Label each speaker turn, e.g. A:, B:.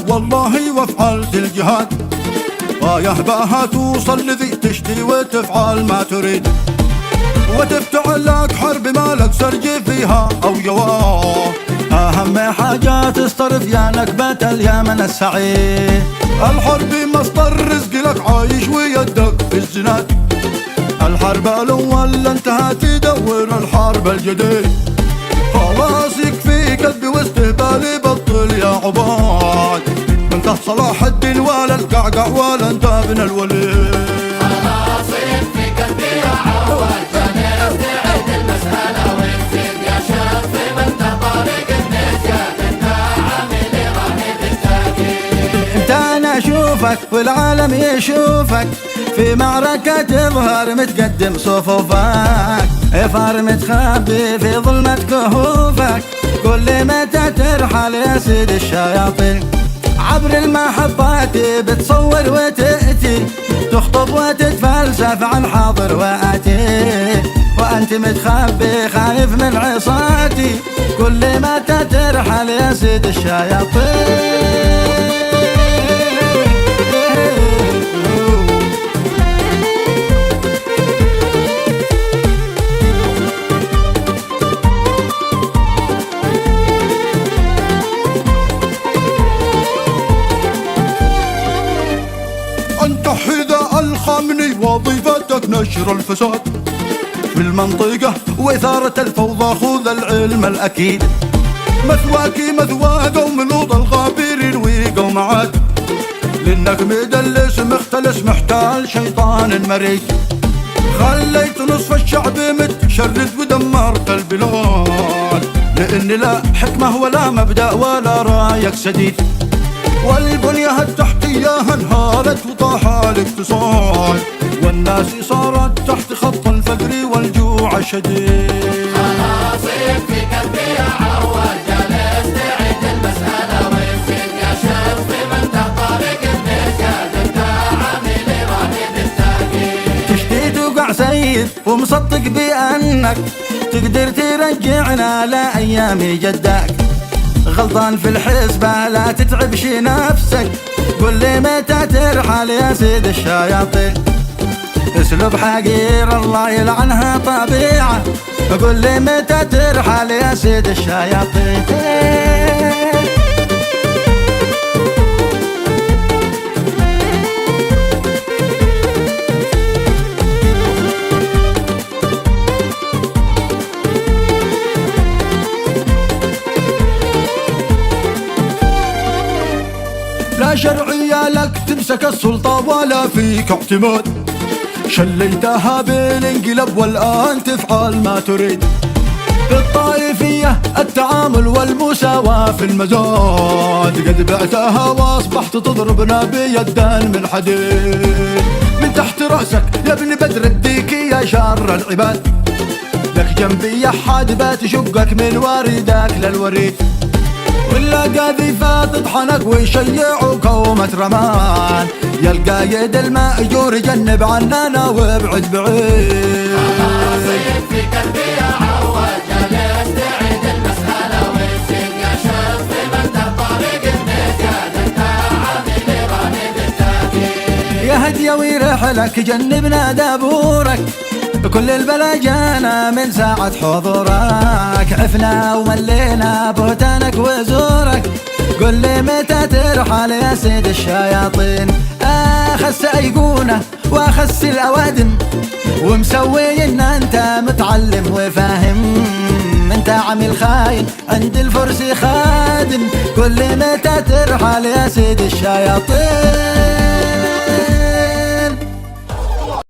A: والله وافعلت الجهاد، رايح بها توصل لذي تشتي وتفعل ما تريد، وتفتح لك حرب مالك سرج فيها أو جواب. أهم حاجة تصطرف يا نكبة اليمن السعيد، الحرب مصدر رزق لك عايش ويدك في الزناد، الحرب الأول انتهت تدور الحرب الجديد، خلاص يكفي كذب واستهبال بطل يا عباد، انت صلاح الدين ولا القعقع ولا انت ابن الوليد.
B: خلاص يكفي كذب يا عواد، نستعيد المسألة ونزيد يا شاب في منت طريق النجاة، انت عامل راهب التأكيد.
C: انت انا اشوفك والعالم يشوفك في معركة تظهر متقدم صفوفك، فار متخبي في ظلمة كهوفك، كل متى ترحل يا سيد الشياطين، عبر المحبات بتصور وتأتي، تخطب وتتفلسف عن حاضر وآتي، وأنت متخبي خايف من عصاتي، كل متى ترحل يا سيد الشياطين.
A: أنت حذاء الخامنئي وظيفتك نشر الفساد في المنطقة وإثارة الفوضى، خذ العلم الأكيد، مثواك مثوى قوم لوط الغابرين وقوم عاد، لأنك مدلس مختلس محتال شيطان مريض، خليت نصف الشعب متشرد ودمرت البلاد، لأن لا حكمة ولا مبدأ ولا رايك سديد، والبنية التحتية انهارت وطاح الاقتصاد، والناس صارت تحت خط الفقر والجوع الشديد.
B: خلاص يكفي كذب يا عواد، نستعيد المسألة ونزيد يا شاب في منت طريق النجاة، انت عامل راهب التأكيد.
C: تشتي توقع سيد ومصدق بأنك تقدر ترجعنا لأيام جدك، غلطان في الحسبة لا تتعبش نفسك، قل لي متى ترحل يا سيد الشياطين، اسلوب حقير الله يلعنها طبيعة، قل لي متى ترحل يا سيد الشياطين.
A: لا شرعية لك تمسك السلطة ولا فيك اعتماد، شليتها بالانقلاب والآن تفعل ما تريد، الطائفية التعامل والمساواة في المزاد، قد بعتها واصبحت تضربنا بيدا من حديد، من تحت رأسك يا ابن بدر الديكي يا شر العباد، لك جنبي يا حاد بتشقك من وردك للوريد، ولا قاذفة تطحنك ويشيعوا كومة رمان، يا القايد المأجور جنب عننا وابعد بعيد.
B: خلاص يكفي كذب يا عواد، نستعيد المسألة ونزيد يا شاب في منت طريق النجاة، انت عامل راهب التأكيد.
C: يا هدية ويرحلك جنبنا دابورك، كل البلا جانا من ساعة حضورك، عفنا وملينا بهتانك وزورك، قل لي متى ترحل يا سيد الشياطين، اخس ايقونة واخس الاوادم، ومسوي ان انت متعلم وفاهم، انت عميل خاين عند الفرس خادم، قل لي متى ترحل يا سيد الشياطين.